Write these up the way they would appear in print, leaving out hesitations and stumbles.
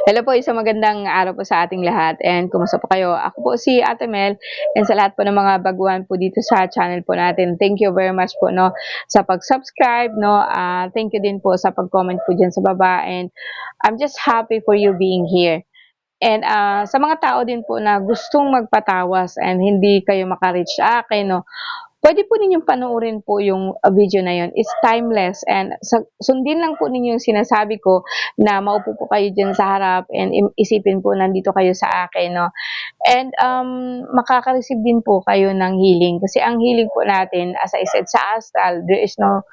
Hello po, isang magandang araw po sa ating lahat and kumusta po kayo? Ako po si Ate Mel and sa lahat po ng mga baguhan po dito sa channel po natin. Thank you very much po no sa pag-subscribe no. Thank you din po sa pag-comment po diyan sa baba and I'm just happy for you being here. And sa mga tao din po na gustong magpatawas and hindi kayo maka-reach sa akin no, puwede po ninyong panoorin po yung video na yun. It's timeless and sundin lang po ninyo yung sinasabi ko na maupo po kayo diyan sa harap and isipin po nandito kayo sa akin 'no. And makaka-receive din po kayo ng healing kasi ang healing po natin as I said sa astral, there is no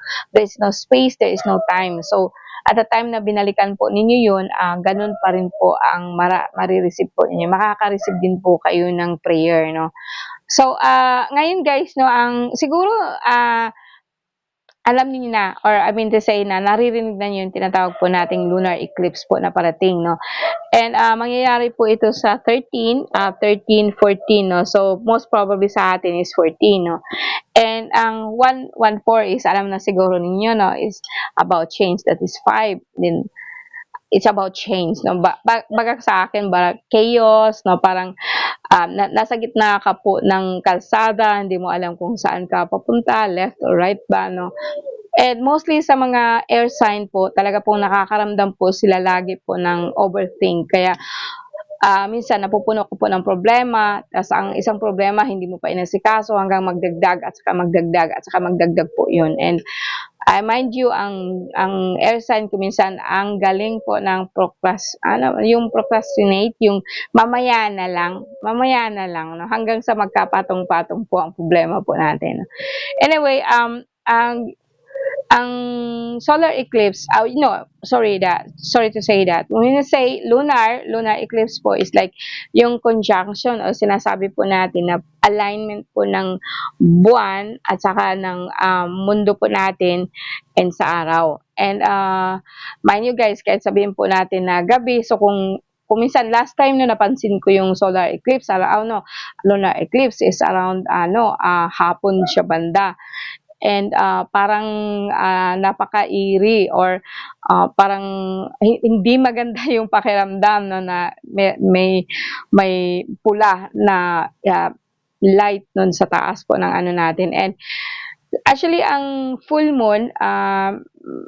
space, there is no time. So, at the time na binalikan po ninyo yun, gano'n pa rin po ang mare-receive po ninyo. Makaka-receive din po kayo ng prayer 'no. So, ngayon guys 'no, ang siguro, alam niyo na or I mean to say na naririnig na niyo yung tinatawag po nating lunar eclipse po na parating 'no. And, mangyayari po ito sa 13, 'no. So, most probably sa atin is 14 'no. And ang 114 is alam na siguro ninyo 'no, is about change, that is 5 then it's about change 'no. Baga sa akin chaos 'no, parang nasa gitna ka po ng kalsada, hindi mo alam kung saan ka papunta, left or right ba, no? And mostly sa mga air sign po, talaga pong nakakaramdam po sila lagi po ng overthink. Kaya minsan napupuno ko po ng problema, tas ang isang problema hindi mo pa inasikaso hanggang magdagdag at saka magdagdag at saka magdagdag po yun. And I mind you, ang air sign ko minsan, ang galing po ng yung procrastinate, yung mamaya na lang, no? Hanggang sa magkapatong-patong po ang problema po natin. Anyway, ang solar eclipse, no, sorry to say that. When you say lunar eclipse po is like yung conjunction o sinasabi po natin na alignment po ng buwan at saka ng mundo po natin and sa araw. And mind you guys, kahit sabihin po natin na gabi, so kung minsan last time na napansin ko yung solar eclipse, lunar eclipse is around hapon siya banda. And parang napaka-eerie or parang hindi maganda yung pakiramdam no, na may pula na light nun sa taas po ng ano natin. And actually ang full moon,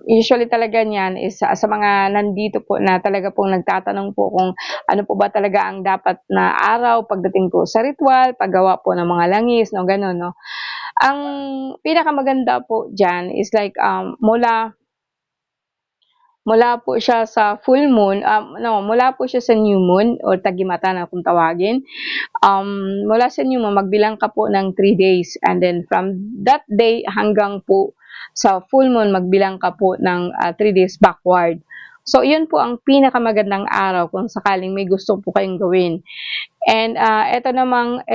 usually talaga niyan is sa mga nandito po na talaga pong nagtatanong po kung ano po ba talaga ang dapat na araw pagdating po sa ritual, paggawa po ng mga langis, no, gano'n, no. Ang pinakamaganda po diyan is like, mula po siya sa full moon, mula po siya sa new moon or tagimata na kung tawagin. Mula sa new moon magbilang ka po ng 3 days and then from that day hanggang po sa full moon magbilang ka po ng 3 days backward. So, yun po ang pinakamagandang araw kung sakaling may gusto po kayong gawin. And ito namang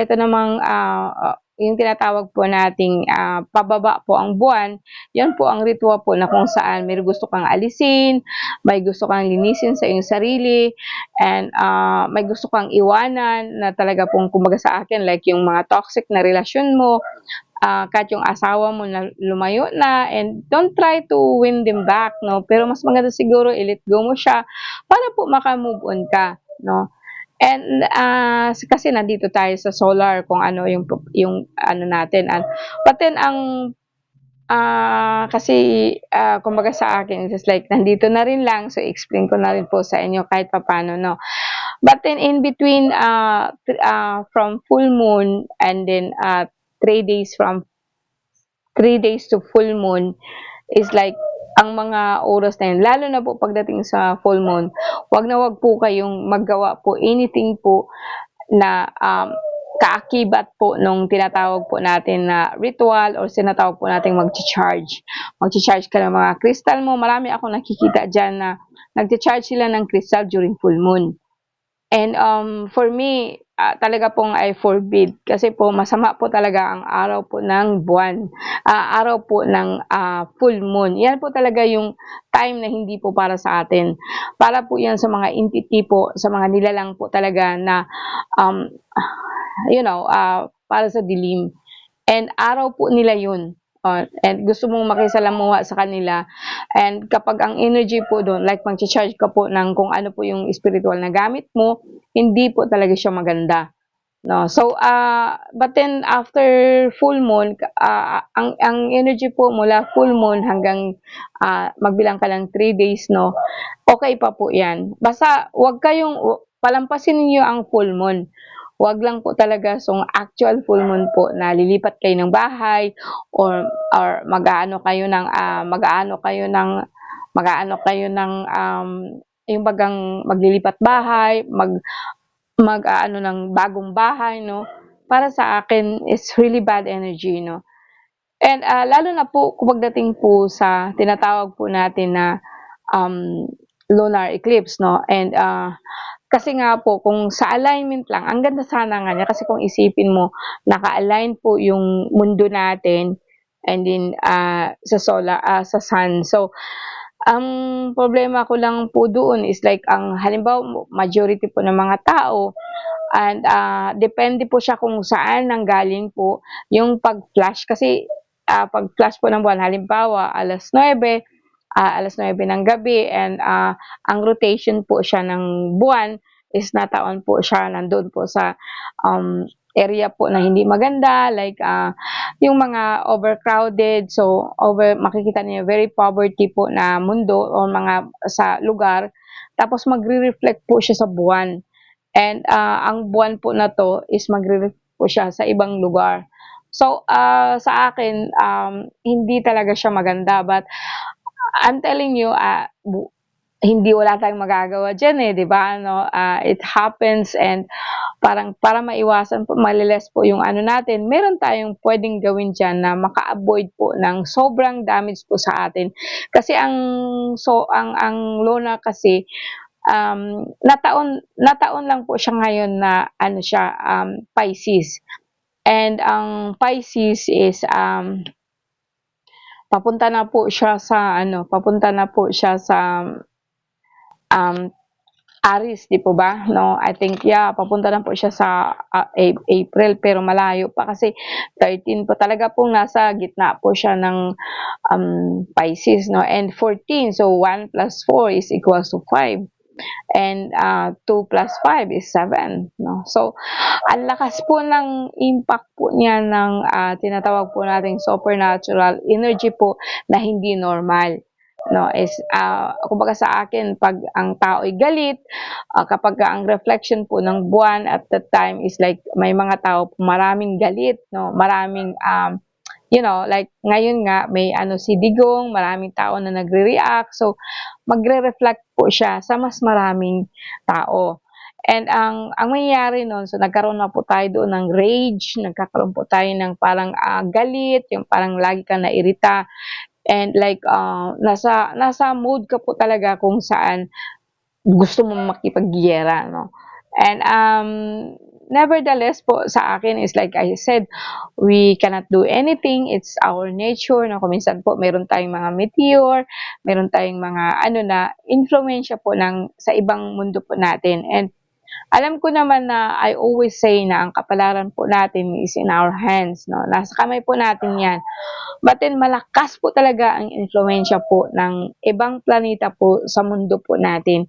yung tinatawag po nating pababa po ang buwan, yan po ang ritual po na kung saan may gusto kang alisin, may gusto kang linisin sa iyong sarili, and may gusto kang iwanan na talaga pong kumbaga sa akin like yung mga toxic na relasyon mo, kahit yung asawa mo na lumayo na and don't try to win them back, no? Pero mas maganda siguro i-let go mo siya para po maka-move on ka, no? And kasi nandito tayo sa solar kung ano yung ano natin. But then ang kasi kumbaga sa akin it's like nandito na rin lang so explain ko na rin po sa inyo kahit papaano, no. But then in between from full moon and then 3 days from 3 days to full moon is like ang mga oras na yun, lalo na po pagdating sa full moon, wag na wag po kayong maggawa po anything po na kaakibat po nung tinatawag po natin na ritual or tinatawag po natin mag-charge. Mag-charge ka ng mga crystal mo. Marami akong nakikita dyan na nag-charge sila ng crystal during full moon. And for me, talaga pong I forbid kasi po masama po talaga ang araw po ng buwan, araw po ng full moon. Yan po talaga yung time na hindi po para sa atin. Para po yan sa mga entity po, sa mga nilalang po talaga na para sa dilim. And araw po nila yun. and gusto mong makisalamuha sa kanila, and kapag ang energy po do'n like magcha-charge ka po ng kung ano po yung spiritual na gamit mo, hindi po talaga siya maganda. No, so but then after full moon, ang energy po mula full moon hanggang magbilang ka ng 3 days, no, okay pa po yan. Basta wag kayong palampasin niyo ang full moon. Wag lang po talaga so actual full moon po na lilipat kayo ng bahay, or yung bagang maglilipat bahay, mag-aano ng bagong bahay, no? Para sa akin is really bad energy, no? And lalo na po kung pagdating po sa tinatawag po natin na um, lunar eclipse, no? And kasi nga po kung sa alignment lang, ang ganda sana nga niya kasi kung isipin mo, naka-align po yung mundo natin, and then sa sun. So ang problema ko lang po doon is like ang halimbawa majority po ng mga tao, and depende po siya kung saan nanggaling po yung pag-flash kasi pag-flash po ng buwan halimbawa alas 9 ng gabi, and ang rotation po siya ng buwan is nataon po siya nandun po sa area po na hindi maganda, like yung mga overcrowded, so makikita niyo very poverty po na mundo o mga sa lugar, tapos magre-reflect po siya sa buwan. And ang buwan po na to is magre-reflect po siya sa ibang lugar. So sa akin hindi talaga siya maganda, but I'm telling you hindi wala tayong magagawa diyan, eh, 'di ba, no? It happens, and parang para maiwasan po, po yung ano natin, meron tayong puwedeng gawin diyan na maka-avoid po ng sobrang damage po sa atin. Kasi ang Luna kasi, nataon lang po siya ngayon na ano siya, Pisces. And ang Pisces is, papunta na po siya sa um, Aries, di po ba? No, I think, yeah, papunta na po siya sa April, pero malayo pa kasi 13 po talaga pong nasa gitna po siya ng Pisces, no, and 14. So 1 plus 4 is equals to 5. And 2 plus 5 is 7, no? So, ang lakas po ng impact po niya ng tinatawag po nating supernatural energy po na hindi normal, no? Is kumbaga sa akin, pag ang tao ay galit, kapag ang reflection po ng buwan at that time is like may mga tao po maraming galit, no? Maraming like ngayon nga may si Digong, maraming tao na nagre-react. So magre-reflect po siya sa mas maraming tao. And ang mangyayari nun, so nagkaroon na po tayo doon ng rage, nagkakaroon po tayo ng parang galit, yung parang lagi kang nairita, and like nasa mood ka po talaga kung saan gusto mong makipaggiyera, no? And nevertheless po sa akin is like I said, we cannot do anything. It's our nature, no? Kung minsan po meron tayong mga meteor, meron tayong mga na influensya po sa ibang mundo po natin. And alam ko naman na I always say na ang kapalaran po natin is in our hands, no? Nasa kamay po natin 'yan. But then malakas po talaga ang influensya po ng ibang planeta po sa mundo po natin.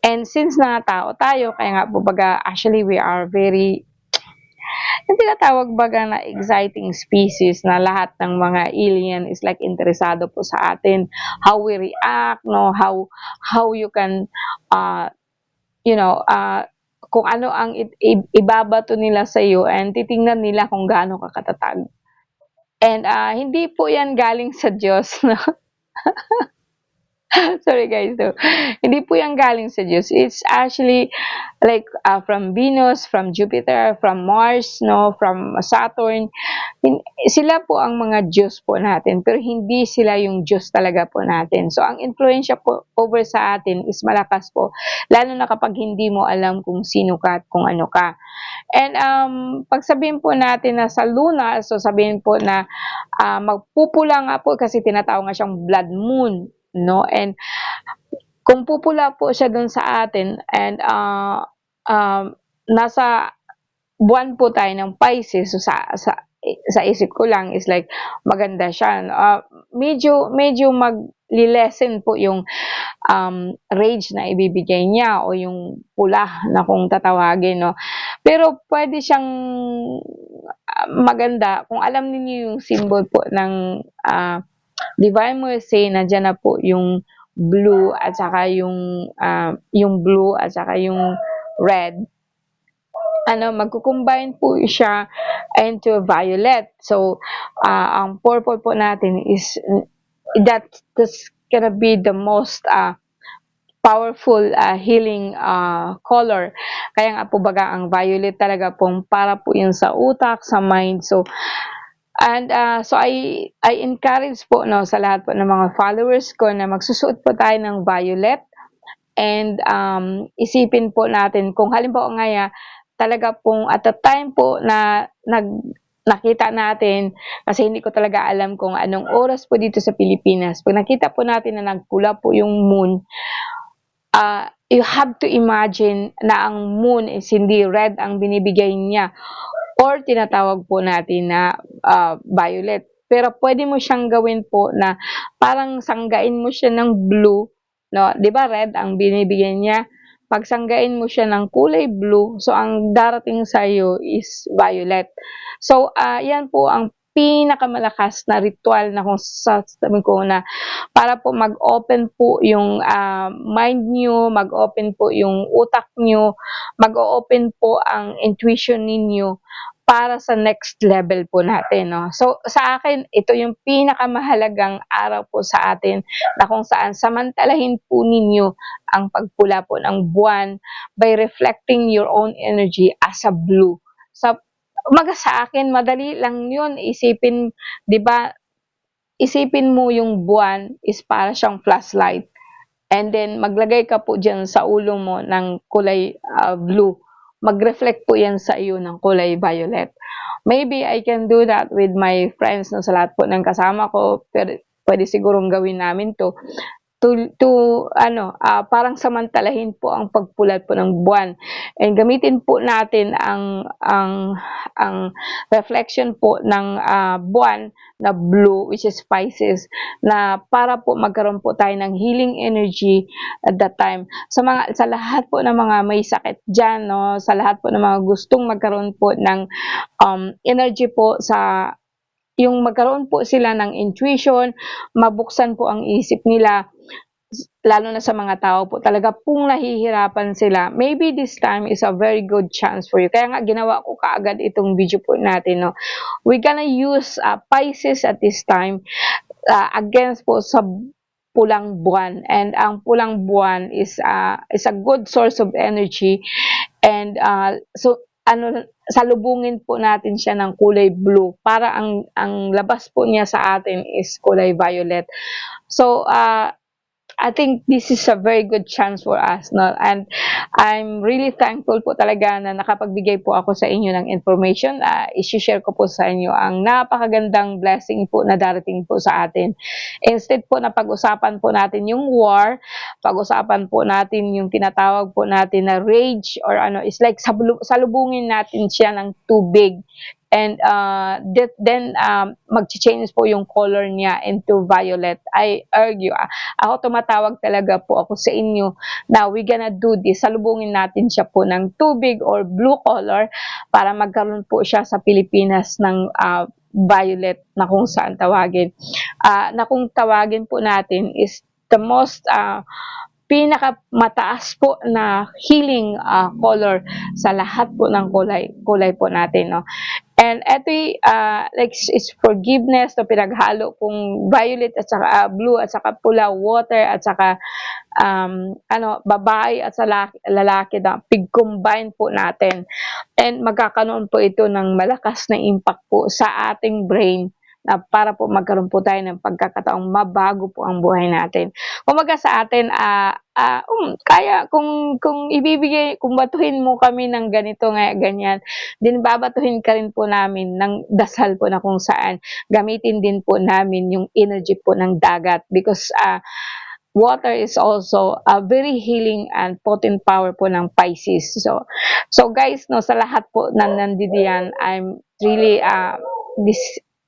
And since na tao tayo, kaya nga po baga actually we are very yung tinatawag baga na exciting species na lahat ng mga alien is like interesado po sa atin, how we react, no, how you can you know kung ano ang ibabato nila sa iyo, and titingnan nila kung gaano ka katatag. And hindi po 'yan galing sa Diyos, no. Sorry guys, so hindi po yan galing sa Diyos. It's actually like from Venus, from Jupiter, from Mars, no, from Saturn. Sila po ang mga Diyos po natin, pero hindi sila yung Diyos talaga po natin. So ang influensya po over sa atin is malakas po, lalo na kapag hindi mo alam kung sino ka at kung ano ka. And pag sabihin po natin na sa lunar, so sabihin po na magpupula nga po kasi tinatawag nga siyang blood moon, no? And kung pupula po siya dun sa atin, and nasa buwan po tayo ng Pisces, so sa isip ko lang is like maganda siya. Medyo magle-lessen po yung rage na ibibigay niya o yung pula na kung tatawagin, no. Pero pwede siyang maganda kung alam ninyo yung symbol po ng Divine Mercy. Nandiyan na po yung blue at saka yung blue at saka yung red. Magko-combine po siya into violet. So, ang purple po natin is that's gonna be the most powerful healing color. Kaya nga po baga ang violet talaga pong para po yun sa utak, sa mind. So I encourage po, no, sa lahat po ng mga followers ko na magsusuot po tayo ng violet. And isipin po natin kung halimbawa nga talaga pong at the time po na nakita natin, kasi hindi ko talaga alam kung anong oras po dito sa Pilipinas. Pag nakita po natin na nagpula po yung moon, you have to imagine na ang moon is hindi red ang binibigay niya or tinatawag po natin na violet. Pero pwede mo siyang gawin po na parang sanggain mo siya ng blue, no? 'Di ba red ang binibigay niya? Pagsanggain mo siya ng kulay blue, so ang darating sa iyo is violet. So, yan po ang pinakamalakas na ritual na kung sasabihin ko na para po mag-open po yung mind nyo, mag-open po yung utak nyo, mag-open po ang intuition ninyo para sa next level po natin, no? So, sa akin, ito yung pinakamahalagang araw po sa atin na kung saan samantalahin po ninyo ang pagpula po ng buwan by reflecting your own energy as a blue. Sa sa akin, madali lang yun. Isipin, di ba, isipin mo yung buwan is para siyang flashlight. And then, maglagay ka po dyan sa ulo mo ng kulay blue. Mag-reflect po yan sa iyo ng kulay violet. Maybe I can do that with my friends, no, sa lahat po ng kasama ko. Pero pwede sigurong gawin namin parang samantalahin po ang pagpulat po ng buwan. And gamitin po natin ang reflection po ng buwan na blue, which is Pisces, na para po magkaroon po tayo ng healing energy at that time. Sa lahat po ng mga may sakit diyan, no, sa lahat po ng mga gustong magkaroon po ng energy po sa yung magkaroon po sila ng intuition, mabuksan po ang isip nila, lalo na sa mga tao po talaga pong nahihirapan sila, maybe this time is a very good chance for you. Kaya nga ginawa ko kaagad itong video po natin, no. We're gonna use Pisces at this time against po sa pulang buwan, and ang pulang buwan is a good source of energy. And so salubungin po natin siya ng kulay blue para ang labas po niya sa atin is kulay violet. So I think this is a very good chance for us, no? And I'm really thankful po talaga na nakapagbigay po ako sa inyo ng information. I-share ko po sa inyo ang napakagandang blessing po na darating po sa atin. Instead po na pag-usapan po natin yung war, pag-usapan po natin yung tinatawag po natin na rage or is like salubungin natin siya ng tubig. And then mag-change po yung color niya into violet. I argue, ako tumatawag talaga po ako sa inyo na we gonna do this. Salubungin natin siya po ng tubig or blue color para magkaroon po siya sa Pilipinas ng violet na kung saan tawagin. Na kung tawagin po natin is the most pinakamataas po na healing color sa lahat po ng kulay po natin, no. And ito like is forgiveness, no, pinaghalo kung violet at saka blue at saka pula, water at saka babae at sa lalaki na pig-combine po natin. And magkakaroon po ito ng malakas na impact po sa ating brain na para po magkaroon po tayo ng pagkakataong mabago po ang buhay natin. Kumbaga sa atin, kaya kung ibibigay, kung batuhin mo kami ng ganito nga ganyan, din babatuhin ka rin po namin ng dasal po na kung saan gamitin din po namin yung energy po ng dagat because water is also a very healing and potent power po ng Pisces. So guys, no, sa lahat po na nandiyan, I'm really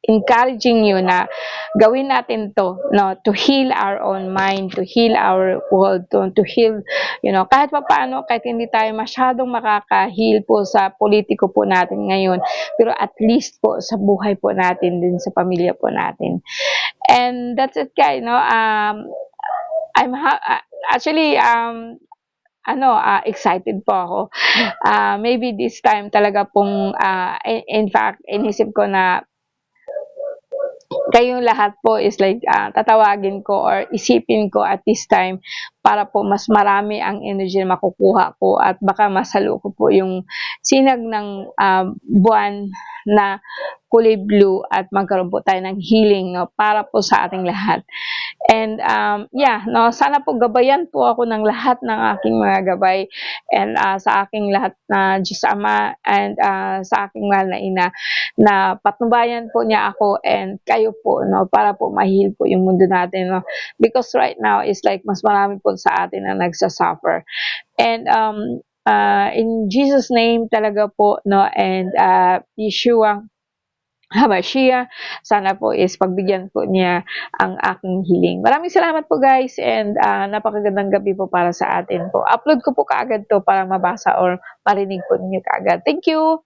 encouraging you na gawin natin to, no, to heal our own mind, to heal our world, to heal, kahit paano, kahit hindi tayo masyadong makaka-heal po sa politiko po natin ngayon, pero at least po sa buhay po natin din, sa pamilya po natin. And that's it, guys, no? Actually, excited po ako. Maybe this time talaga pong, in fact, inisip ko na kayong lahat po is like, tatawagin ko or isipin ko at this time para po mas marami ang energy na makukuha ko at baka masalo ko po yung sinag ng buwan na kulay blue at magkaroon po tayo ng healing, no, para po sa ating lahat. And no, sana po gabayan po ako ng lahat ng aking mga gabay and sa aking lahat na Diyos Ama and sa aking mahal na ina, na patnubayan po niya ako and kayo po, no, para po ma-heal po yung mundo natin, no, because right now is like mas marami po sa atin na nagsasuffer. And in Jesus name talaga po, no, and Yeshua Hamashiach, sana po is pagbigyan po niya ang aking healing. Maraming salamat po, guys, and napakagandang gabi po para sa atin po. Upload ko po kaagad to para mabasa or marinig po ninyo kaagad. Thank you!